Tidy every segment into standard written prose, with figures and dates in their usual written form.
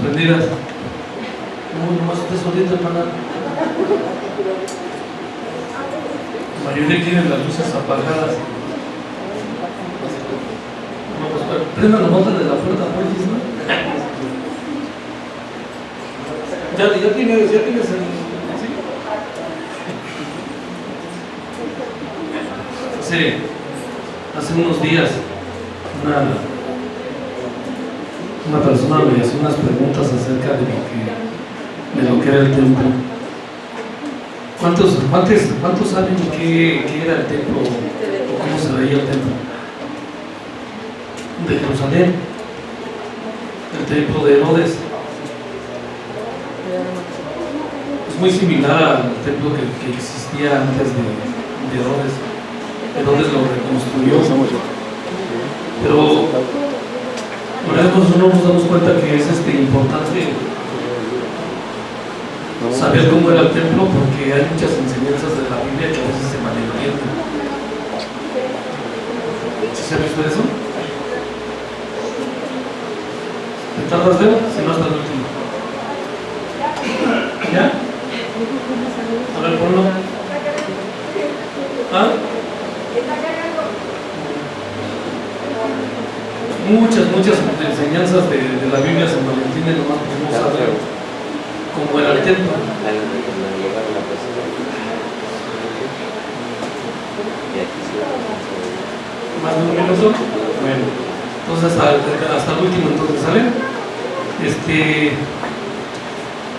prendidas. No, nomás usted solito, hermana. La mayoría tienen las luces apagadas. No, pues prenda nomás la de la puerta, pues, ¿no? Ya tienes el... ¿Sí? Sí, hace unos días una persona me hizo unas preguntas acerca de lo que era el templo. ¿Cuántos saben qué era el templo o cómo se veía el templo? De Jerusalén, el templo de Herodes. Es muy similar al templo que existía antes de Herodes. Herodes lo reconstruyó. Pero nosotros no nos damos cuenta que es importante saber cómo era el templo, porque hay muchas enseñanzas de la Biblia que a veces se malentienden. ¿Sí se ha visto eso? ¿Te tardas, Leo? Si no, hasta el último. ¿Ya? A ver, ponlo. ¿Ah? Muchas enseñanzas de la Biblia se malentienden, nomás porque no saber cómo era el templo. ¿Más de un minuto? Bueno, entonces hasta el último, entonces, ¿sale?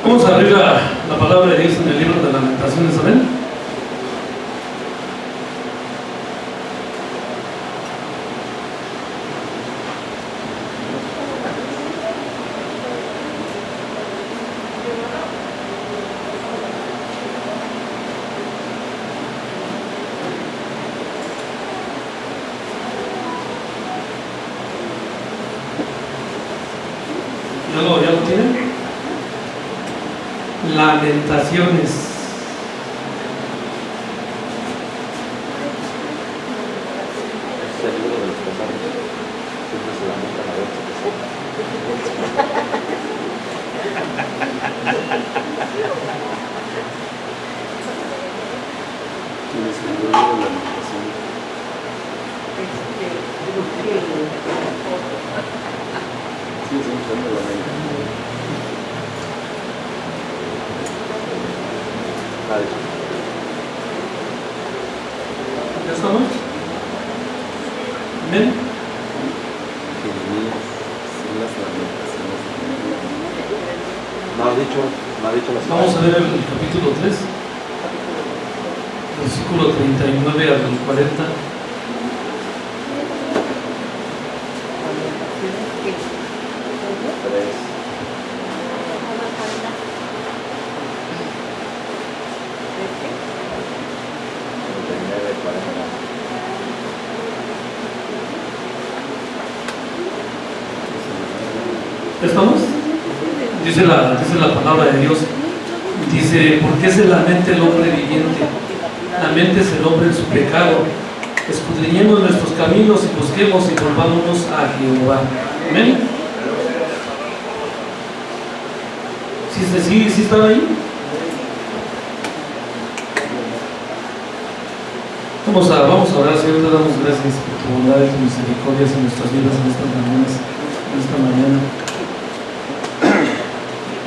Vamos a abrir la palabra de Dios en el libro de Lamentaciones, ¿saben? ¿Ya lo tienen? Lamentaciones. ¿Ya estamos? ¿Amén? Vamos a ver el capítulo 3, versículo 39 al 40. ¿Estamos? Dice la palabra de Dios. Dice: ¿por qué se lamenta el hombre viviente? Laméntese el hombre en su pecado. Escudriñemos nuestros caminos y busquemos y volvámonos a Jehová. ¿Amén? ¿Sí están ahí? Vamos a orar. Señor, te damos gracias por tu bondad y tu misericordia en nuestras vidas en esta mañana.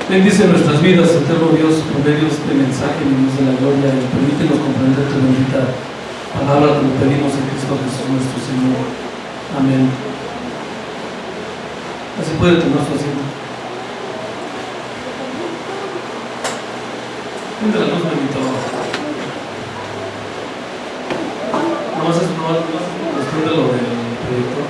Bendice nuestras vidas, eterno Dios, por medio de este mensaje, Dios de la gloria, y permítenos comprender tu bendita palabra. Te lo pedimos en Cristo Jesús nuestro Señor. Amén. Así puede tomar su asiento. Prende la luz, bendito. Nomás prende lo del proyector.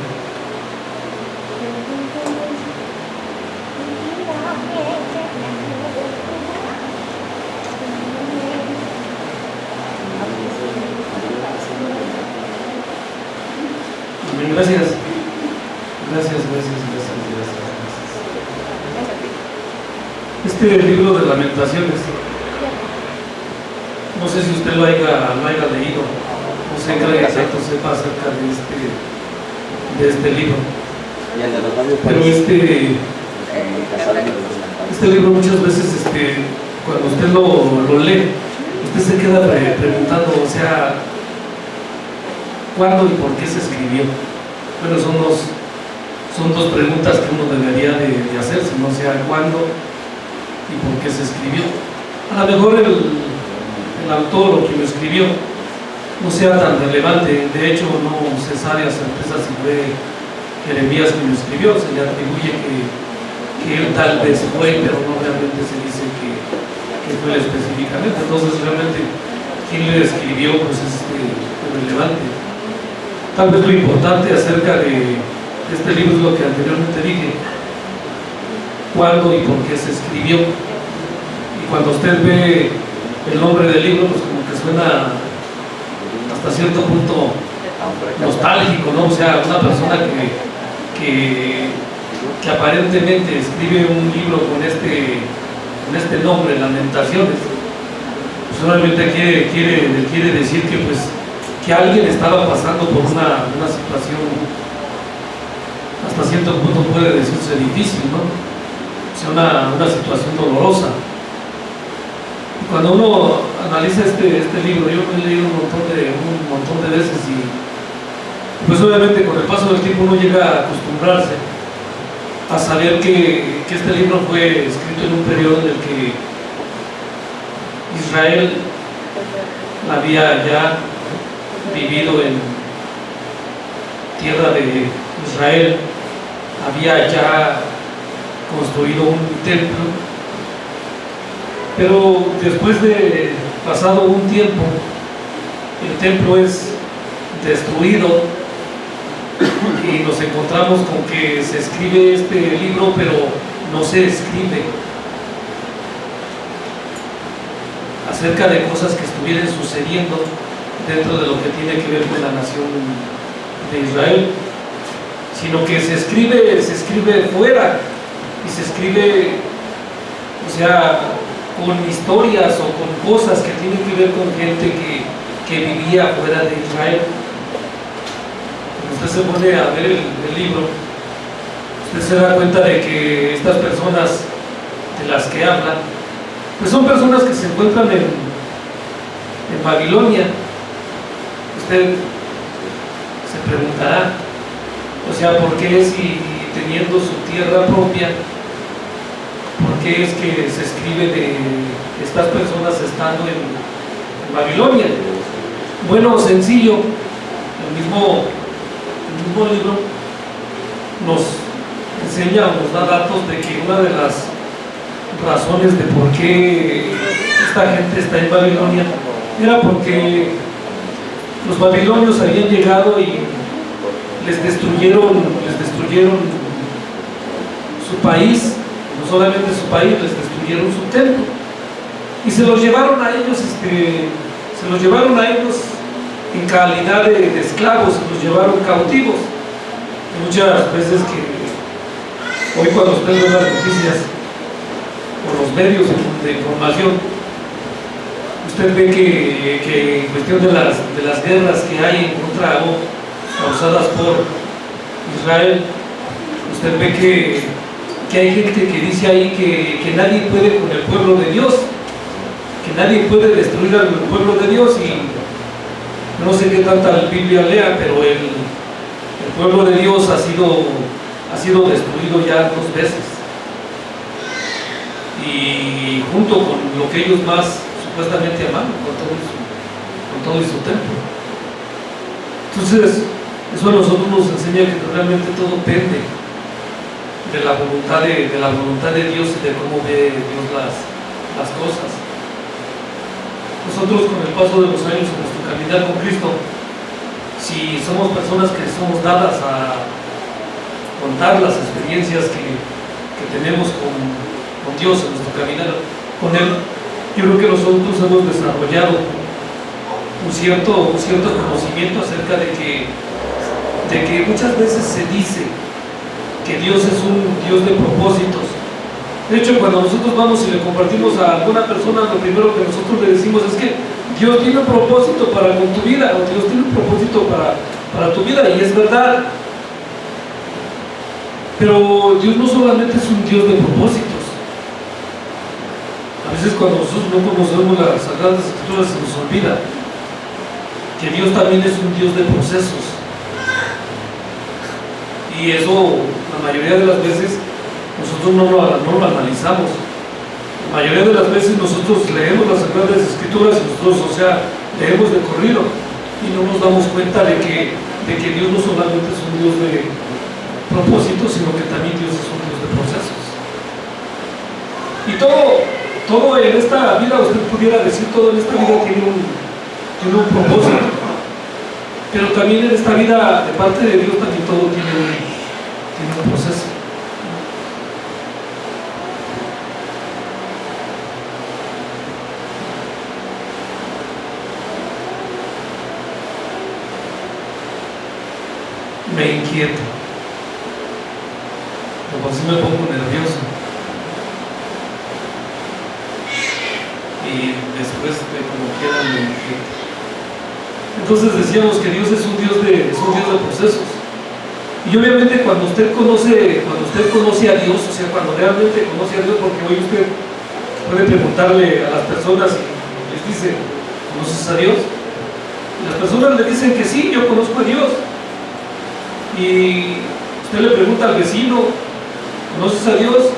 Gracias. Este libro de Lamentaciones, no sé si usted lo haya leído, no sé qué exacto sepa acerca de este libro, pero Este libro muchas veces, cuando usted lo lee, usted se queda preguntando, o sea, ¿cuándo y por qué se escribió? Bueno, son dos preguntas que uno debería de hacerse, no sea cuándo y por qué se escribió. A lo mejor el autor o quien lo escribió no sea tan relevante, de hecho no se sabe a certeza si fue Jeremías quien lo escribió, se le atribuye que él tal vez fue, pero no realmente se dice que fue específicamente. Entonces realmente quien le escribió pues es relevante. Tal vez lo importante acerca de este libro es lo que anteriormente dije: cuándo y por qué se escribió. Y cuando usted ve el nombre del libro, pues como que suena hasta cierto punto nostálgico, ¿no? O sea, una persona que aparentemente escribe un libro con este nombre, Lamentaciones, pues solamente quiere decir que pues que alguien estaba pasando por una situación hasta cierto punto puede decirse difícil, ¿no? O sea, una situación dolorosa. Y cuando uno analiza este libro, yo lo he leído un montón de veces, y pues obviamente con el paso del tiempo uno llega a acostumbrarse a saber que este libro fue escrito en un periodo en el que Israel había ya vivido en tierra de Israel, había ya construido un templo, pero después de pasado un tiempo el templo es destruido y nos encontramos con que se escribe este libro, pero no se escribe acerca de cosas que estuvieran sucediendo dentro de lo que tiene que ver con la nación de Israel, sino que se escribe fuera, y se escribe, o sea, con historias o con cosas que tienen que ver con gente que vivía fuera de Israel. Cuando usted se pone a ver el libro, usted se da cuenta de que estas personas de las que habla, pues son personas que se encuentran en Babilonia. Usted se preguntará, o sea, ¿por qué si teniendo su tierra propia, por qué es que se escribe de estas personas estando en Babilonia? Bueno, sencillo, el mismo libro nos enseña o nos da datos de que una de las razones de por qué esta gente está en Babilonia era porque los babilonios habían llegado y les destruyeron su país, no solamente su país, les destruyeron su templo y se los llevaron a ellos, en calidad de esclavos, se los llevaron cautivos. Y muchas veces que hoy cuando usted ve las noticias o los medios de información, usted ve que en cuestión de las guerras que hay en contra o causadas por Israel, usted ve que hay gente que dice ahí que nadie puede con el pueblo de Dios, que nadie puede destruir al pueblo de Dios. Y no sé qué tanta Biblia lea, pero el pueblo de Dios ha sido destruido ya 2 veces, y junto con lo que ellos más supuestamente amaban, con todo su templo. Entonces eso a nosotros nos enseña que realmente todo depende de la voluntad de Dios y de cómo ve Dios las cosas. Nosotros, con el paso de los años en nuestro caminar con Cristo, si somos personas que somos dadas a contar las experiencias que tenemos con Dios en nuestro caminar con Él, yo creo que nosotros hemos desarrollado un cierto conocimiento acerca de que muchas veces se dice que Dios es un Dios de propósitos. De hecho, cuando nosotros vamos y le compartimos a alguna persona, lo primero que nosotros le decimos es que Dios tiene un propósito para con tu vida, o Dios tiene un propósito para tu vida, y es verdad. Pero Dios no solamente es un Dios de propósitos, cuando nosotros no conocemos las Sagradas Escrituras se nos olvida que Dios también es un Dios de procesos. Y eso, la mayoría de las veces, nosotros no lo analizamos. La mayoría de las veces nosotros leemos las Sagradas Escrituras y nosotros, leemos de corrido y no nos damos cuenta de que Dios no solamente es un Dios de propósito, sino que también Dios es un Dios de procesos. Y todo en esta vida, usted pudiera decir, todo en esta vida tiene un propósito. Pero también en esta vida, de parte de Dios, también todo tiene un proceso. Me inquieto. Como si me pongo nervioso. Y después de como quiera me inquieto. Entonces decíamos que Dios es un Dios de procesos. Y obviamente cuando usted conoce a Dios, cuando realmente conoce a Dios, porque hoy usted puede preguntarle a las personas y les dice, ¿conoces a Dios? Y las personas le dicen que sí, yo conozco a Dios. Y usted le pregunta al vecino, ¿conoces a Dios?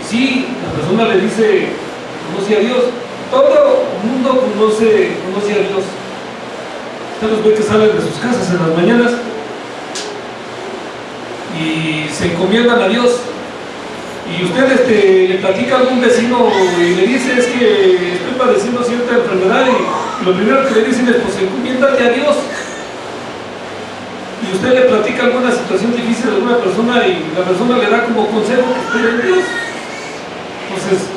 Y sí, la persona le dice, ¿conoce a Dios? Todo el mundo conoce a Dios. Usted los ve que salen de sus casas en las mañanas y se encomiendan a Dios. Y usted le platica a algún vecino y le dice, es que estoy padeciendo cierta enfermedad, y lo primero que le dicen es, pues encomiéndate a Dios. Y usted le platica alguna situación difícil a alguna persona y la persona le da como consejo que espere en Dios. Entonces,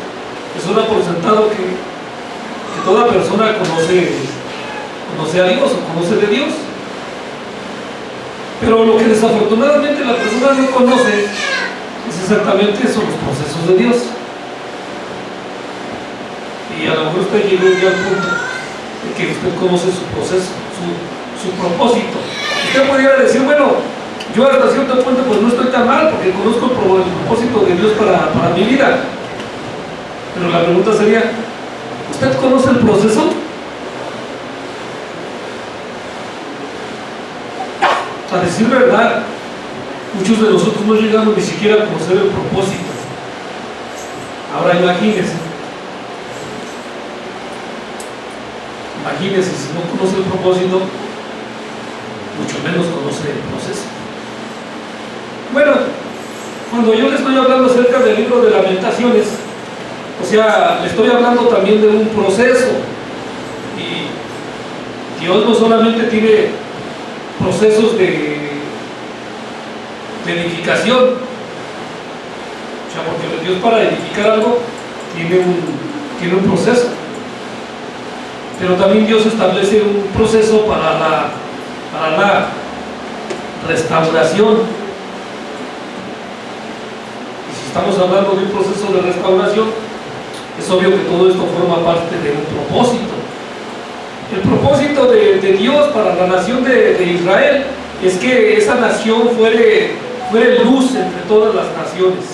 eso da por sentado que toda persona conoce a Dios o conoce de Dios. Pero lo que desafortunadamente la persona no conoce es exactamente eso, los procesos de Dios. Y a lo mejor usted llegó ya al punto de que usted conoce su proceso, su propósito. Usted pudiera decir, bueno, yo hasta cierto punto pues no estoy tan mal porque conozco el propósito de Dios para mi vida. Pero la pregunta sería, ¿usted conoce el proceso? A decir verdad, muchos de nosotros no llegamos ni siquiera a conocer el propósito. Ahora imagínense si no conoce el propósito, mucho menos conoce el proceso. Bueno, cuando yo le estoy hablando acerca del libro de Lamentaciones, le estoy hablando también de un proceso. Y Dios no solamente tiene procesos de edificación, porque Dios para edificar algo tiene un proceso, pero también Dios establece un proceso para la restauración. Y si estamos hablando de un proceso de restauración, es obvio que todo esto forma parte de un propósito. El propósito de Dios para la nación de Israel es que esa nación fuere luz entre todas las naciones,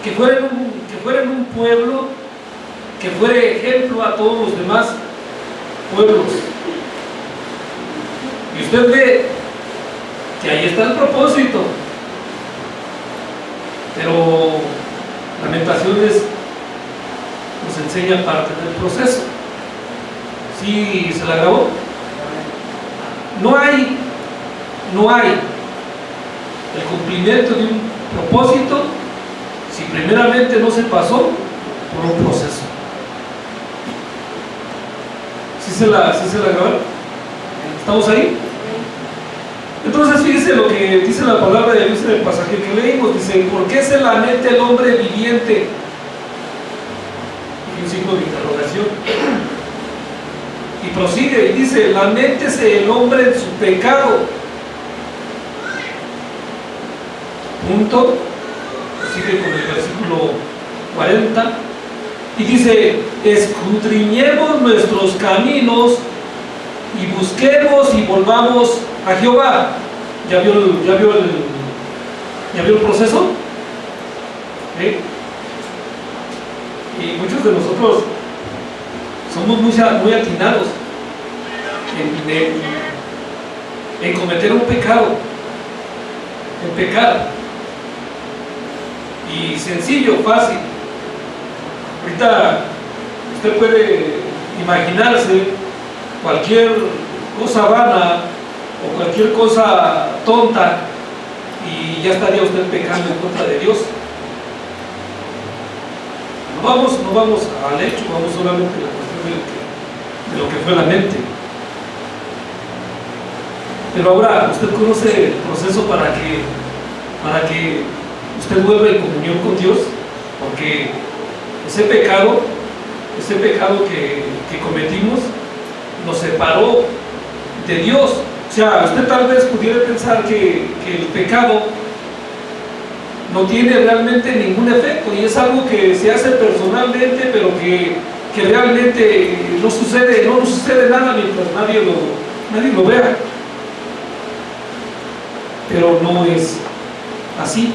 que fueran un pueblo que fuera ejemplo a todos los demás pueblos. Y usted ve que ahí está el propósito, pero Lamentaciones nos enseña parte del proceso. ¿Sí se la grabó? No hay el cumplimiento de un propósito si primeramente no se pasó por un proceso. ¿Sí se la grabaron? ¿Estamos ahí? Entonces fíjese lo que dice la palabra de Dios en el pasaje que leímos. Dice, ¿por qué se lamenta el hombre viviente? Y un signo de interrogación. Y prosigue y dice, laméntese el hombre en su pecado. Punto. Sigue con el versículo 40 y dice, escudriñemos nuestros caminos y busquemos y volvamos a Jehová. ¿Ya vio el proceso? ¿Sí? Y muchos de nosotros somos muy atinados en cometer un pecado, en pecar. Y sencillo, fácil. Ahorita usted puede imaginarse cualquier cosa vana o cualquier cosa tonta y ya estaría usted pecando en contra de Dios. No vamos al hecho, vamos solamente a la cuestión de lo que fue la mente. Pero ahora usted conoce el proceso para que usted vuelva en comunión con Dios, porque ese pecado que cometimos nos separó de Dios. O sea, usted tal vez pudiera pensar que el pecado no tiene realmente ningún efecto y es algo que se hace personalmente, pero que realmente no sucede nada mientras nadie lo vea. Pero no es así,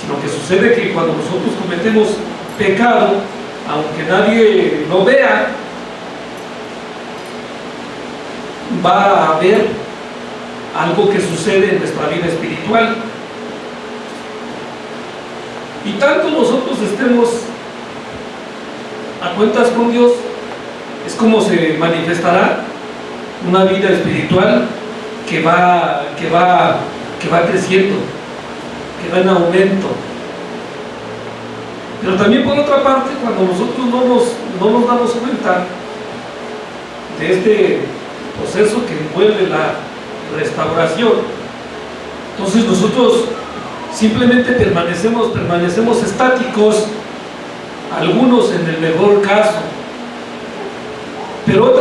sino que sucede que cuando nosotros cometemos pecado, aunque nadie lo vea, va a haber algo que sucede en nuestra vida espiritual. Y tanto nosotros estemos a cuentas con Dios, es como se manifestará una vida espiritual que va creciendo, que va en aumento. Pero también por otra parte, cuando nosotros no nos damos cuenta de este proceso que envuelve la restauración, entonces nosotros simplemente permanecemos estáticos, algunos en el mejor caso, pero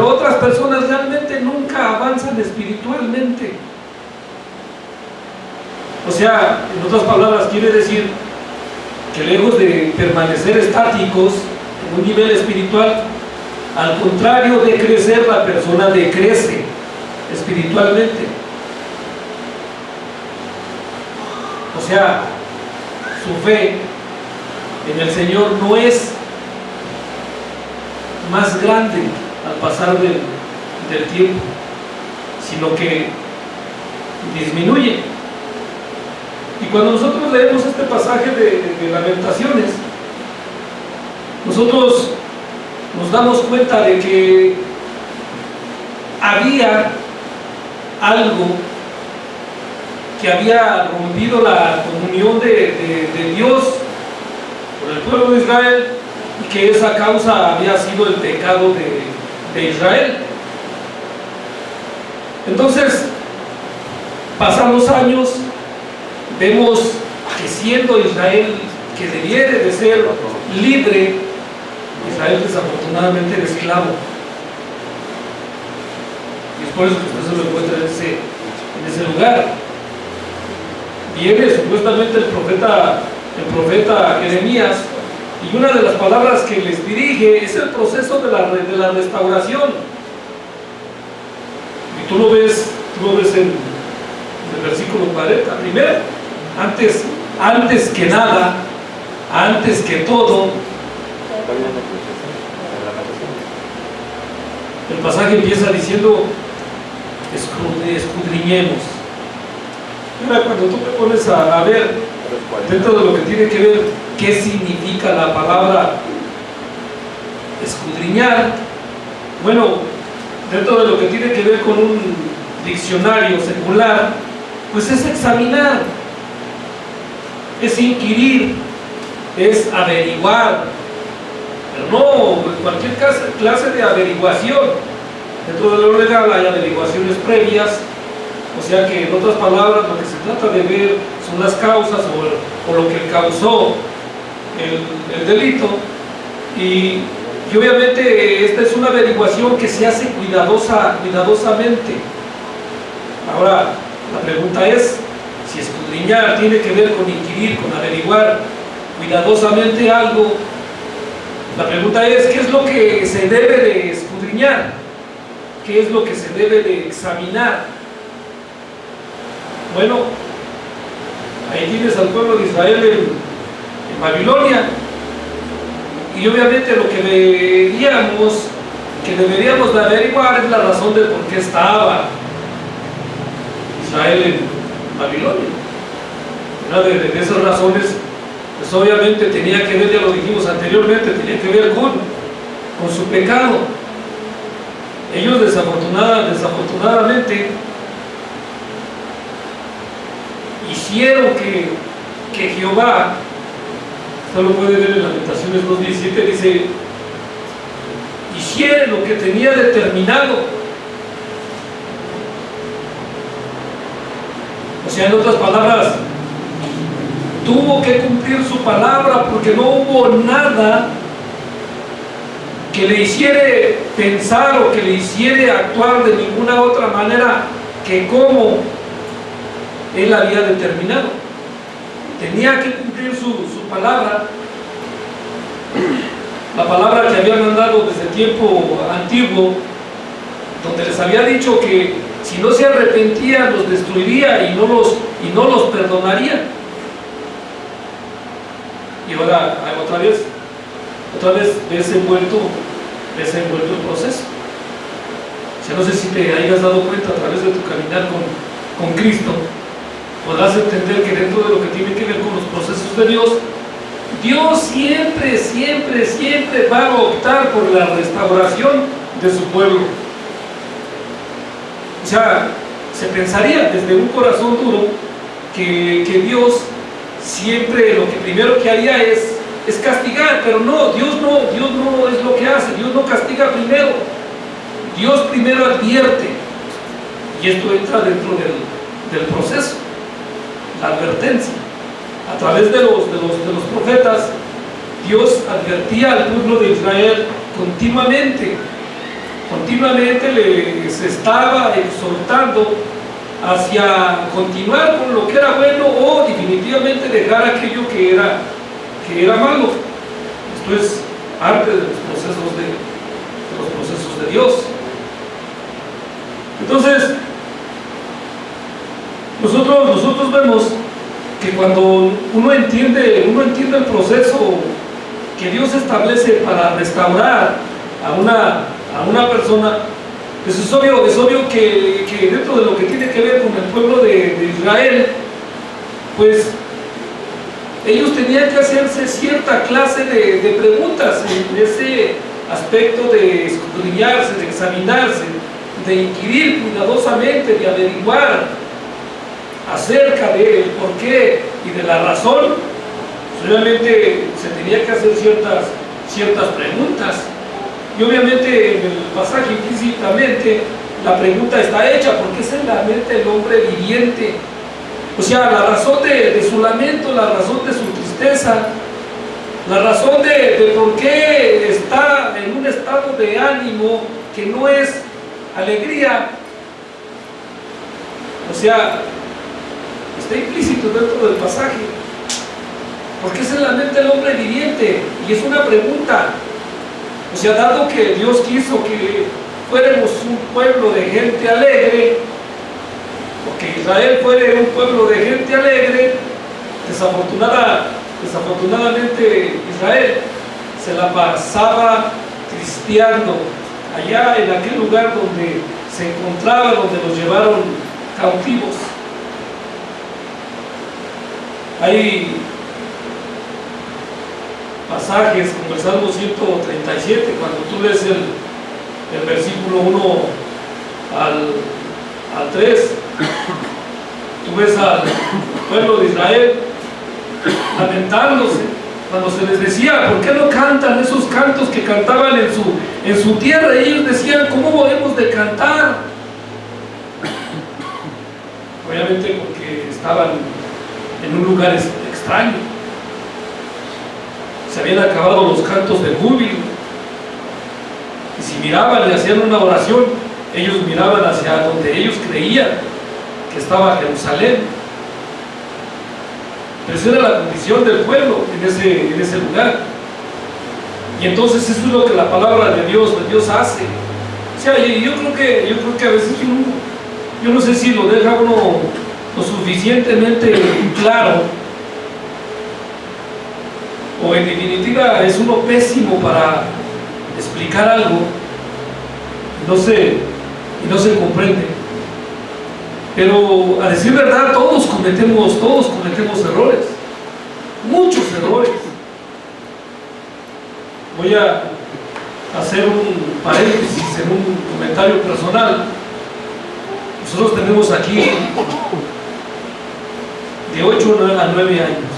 otras personas realmente nunca avanzan espiritualmente. O sea, en otras palabras, quiere decir que lejos de permanecer estáticos en un nivel espiritual, al contrario de crecer, la persona decrece espiritualmente. O sea, su fe en el Señor no es más grande al pasar del tiempo, sino que disminuye. Y cuando nosotros leemos este pasaje de Lamentaciones, nosotros nos damos cuenta de que había algo que había rompido la comunión de Dios con el pueblo de Israel, y que esa causa había sido el pecado de Israel. Entonces, pasan los años, vemos que siendo Israel, que debiera de ser libre, Israel desafortunadamente era esclavo. Y es por eso que usted se lo encuentra en ese lugar. Viene supuestamente el profeta Jeremías, y una de las palabras que les dirige es el proceso de la restauración. Y tú lo ves en el versículo 40. Primero, antes que nada, antes que todo, el pasaje empieza diciendo: escudriñemos. Ahora, cuando tú te pones a ver dentro de lo que tiene que ver qué significa la palabra escudriñar, bueno, dentro de lo que tiene que ver con un diccionario secular, pues es examinar, es inquirir, es averiguar, pero no cualquier clase de averiguación. Dentro de lo legal hay averiguaciones previas, o sea que en otras palabras lo que se trata de ver son las causas o lo que causó el delito, y obviamente esta es una averiguación que se hace cuidadosamente. Ahora, la pregunta es, si escudriñar tiene que ver con inquirir, con averiguar cuidadosamente algo, la pregunta es, ¿qué es lo que se debe de escudriñar? ¿Qué es lo que se debe de examinar? Bueno, ahí tienes al pueblo de Israel en Babilonia, Y obviamente lo que veríamos, que deberíamos de averiguar es la razón de por qué estaba Israel en Babilonia. Una de esas razones, pues obviamente tenía que ver, ya lo dijimos anteriormente, tenía que ver con su pecado. Ellos desafortunadamente hicieron que Jehová, esto lo puede ver en Lamentaciones 2:17, dice, hicieron lo que tenía determinado. O sea, en otras palabras, tuvo que cumplir su palabra, porque no hubo nada que le hiciera pensar o que le hiciera actuar de ninguna otra manera que como él había determinado. Tenía que cumplir su palabra, la palabra que había mandado desde tiempo antiguo, donde les había dicho que si no se arrepentían los destruiría y no los perdonaría. Y ahora otra vez ves envuelto el proceso. O sea, no sé si te hayas dado cuenta a través de tu caminar con Cristo, podrás entender que dentro de lo que tiene que ver con los procesos de Dios, Dios siempre va a optar por la restauración de su pueblo. O sea, se pensaría desde un corazón duro que Dios siempre lo que primero que haría es castigar, pero no, Dios no es lo que hace. Dios no castiga primero, Dios primero advierte, y esto entra dentro del proceso, la advertencia. A través de los profetas, Dios advertía al pueblo de Israel continuamente les estaba exhortando hacia continuar con lo que era bueno o definitivamente dejar aquello que era malo. Esto es parte de los procesos de Dios. Entonces, nosotros vemos que cuando uno entiende el proceso que Dios establece para restaurar a una persona, pues es obvio que dentro de lo que tiene que ver con el pueblo de Israel, pues ellos tenían que hacerse cierta clase de preguntas en ese aspecto de escudriñarse, de examinarse, de inquirir cuidadosamente, de averiguar acerca del por qué y de la razón. Realmente se tenía que hacer ciertas preguntas. Y obviamente en el pasaje implícitamente la pregunta está hecha: ¿por qué se lamenta el hombre viviente? O sea, la razón de su lamento, la razón de su tristeza, la razón de por qué está en un estado de ánimo que no es alegría. O sea, está implícito dentro del pasaje. ¿Por qué se lamenta el hombre viviente? Y es una pregunta. O sea, dado que Dios quiso que fuéramos un pueblo de gente alegre, o que Israel fuera un pueblo de gente alegre, desafortunadamente Israel se la pasaba tristeando allá en aquel lugar donde se encontraba, donde los llevaron cautivos. Hay pasajes como el Salmo 137, cuando tú lees el versículo 1 al 3, tú ves al pueblo de Israel lamentándose cuando se les decía: ¿por qué no cantan esos cantos que cantaban en su tierra? Y ellos decían: ¿cómo hemos de cantar? Obviamente porque estaban en un lugar extraño. Se habían acabado los cantos de júbilo, y si miraban y hacían una oración, ellos miraban hacia donde ellos creían que estaba Jerusalén. Pero esa era la condición del pueblo en ese lugar. Y entonces eso es lo que la palabra de Dios hace. O sea, yo creo que a veces yo no sé si lo deja uno lo suficientemente claro, o en definitiva es uno pésimo para explicar algo, y no se comprende. Pero a decir verdad, todos cometemos errores, muchos errores. Voy a hacer un paréntesis en un comentario personal. Nosotros tenemos aquí de 8 a 9 años.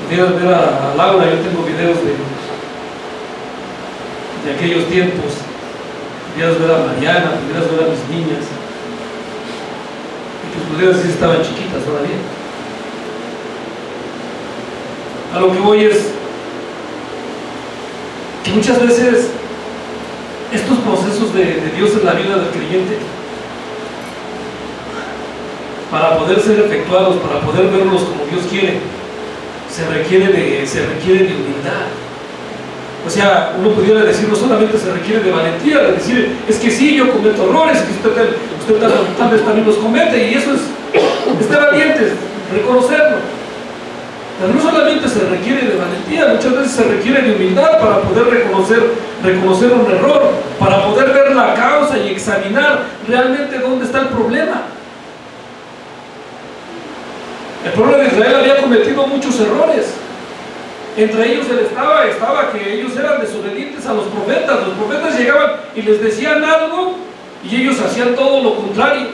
Pudieras ver a Laura. Yo tengo videos de aquellos tiempos. Pudieras ver a Mariana, pudieras ver a mis niñas, y pues pudieras decir estaban chiquitas todavía. A lo que voy es que muchas veces estos procesos de Dios en la vida del creyente, para poder ser efectuados, para poder verlos como Dios quiere, se requiere de humildad. O sea, uno pudiera decir, no solamente se requiere de valentía, de decir, es que sí, yo cometo errores, que usted tal vez también los comete, y eso es de valientes, reconocerlo. Pero no solamente se requiere de valentía, muchas veces se requiere de humildad para poder reconocer un error, para poder ver la causa y examinar realmente dónde está el problema. El pueblo de Israel había cometido muchos errores. Entre ellos estaba que ellos eran desobedientes a los profetas. Los profetas llegaban y les decían algo y ellos hacían todo lo contrario.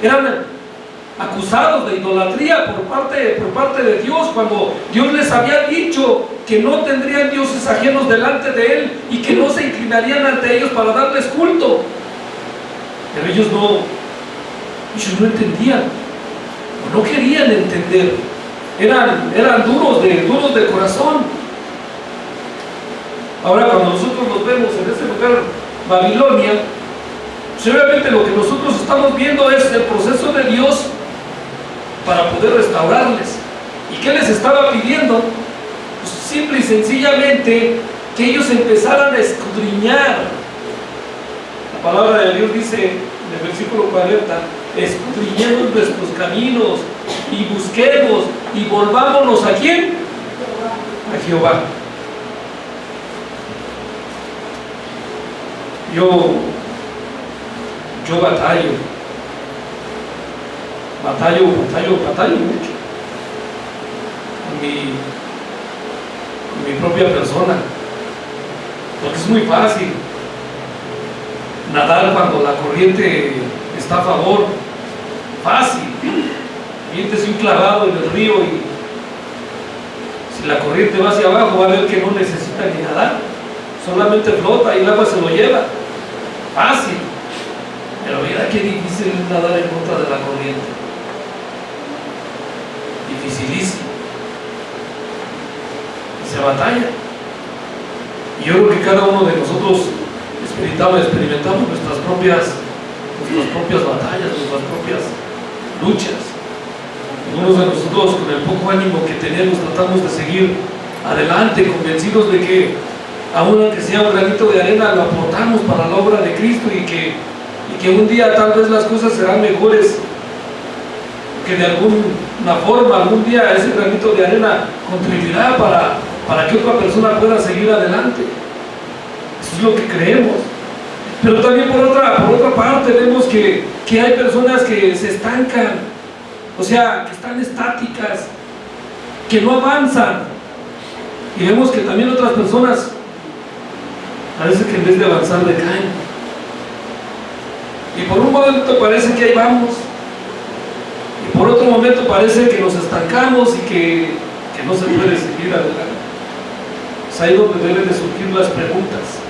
Eran acusados de idolatría por parte de Dios, cuando Dios les había dicho que no tendrían dioses ajenos delante de Él y que no se inclinarían ante ellos para darles culto. Pero ellos no entendían, o no querían entender. Eran duros de corazón. Ahora, cuando nosotros los vemos en ese lugar, Babilonia, pues obviamente lo que nosotros estamos viendo es el proceso de Dios para poder restaurarles. ¿Y qué les estaba pidiendo? Pues simple y sencillamente que ellos empezaran a escudriñar. La palabra de Dios dice en el versículo 40: escudriñemos nuestros caminos y busquemos y volvámonos ¿a quién? A Jehová. Yo batallo mucho con mi propia persona, porque es muy fácil nadar cuando la corriente está a favor. Fácil, miéntese un clavado en el río y si la corriente va hacia abajo va a ver que no necesita ni nadar, solamente flota y el agua se lo lleva. Fácil. Pero mira qué difícil es nadar en contra de la corriente. Dificilísimo. Y se batalla. Y yo creo que cada uno de nosotros experimentamos nuestras propias batallas, nuestras propias luchas. Algunos de nosotros, con el poco ánimo que tenemos, tratamos de seguir adelante, convencidos de que aún aunque sea un granito de arena, lo aportamos para la obra de Cristo, y que un día tal vez las cosas serán mejores, que de alguna forma algún día ese granito de arena contribuirá para que otra persona pueda seguir adelante. Eso es lo que creemos. Pero también por otra parte vemos que hay personas que se estancan, o sea, que están estáticas, que no avanzan. Y vemos que también otras personas parece que en vez de avanzar decaen. Y por un momento parece que ahí vamos, y por otro momento parece que nos estancamos y que no se puede seguir adelante. Es ahí donde deben de surgir las preguntas.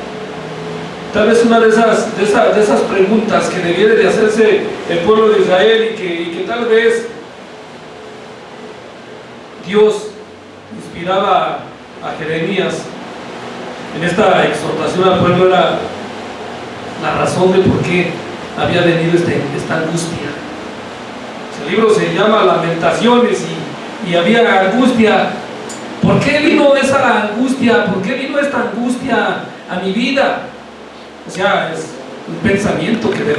Tal vez una de esas preguntas que debiera de hacerse el pueblo de Israel, y que tal vez Dios inspiraba a Jeremías en esta exhortación al pueblo, era la razón de por qué había venido esta angustia. El libro se llama Lamentaciones, y había angustia. ¿Por qué vino esa angustia? ¿Por qué vino esta angustia a mi vida? O sea, es un pensamiento que debe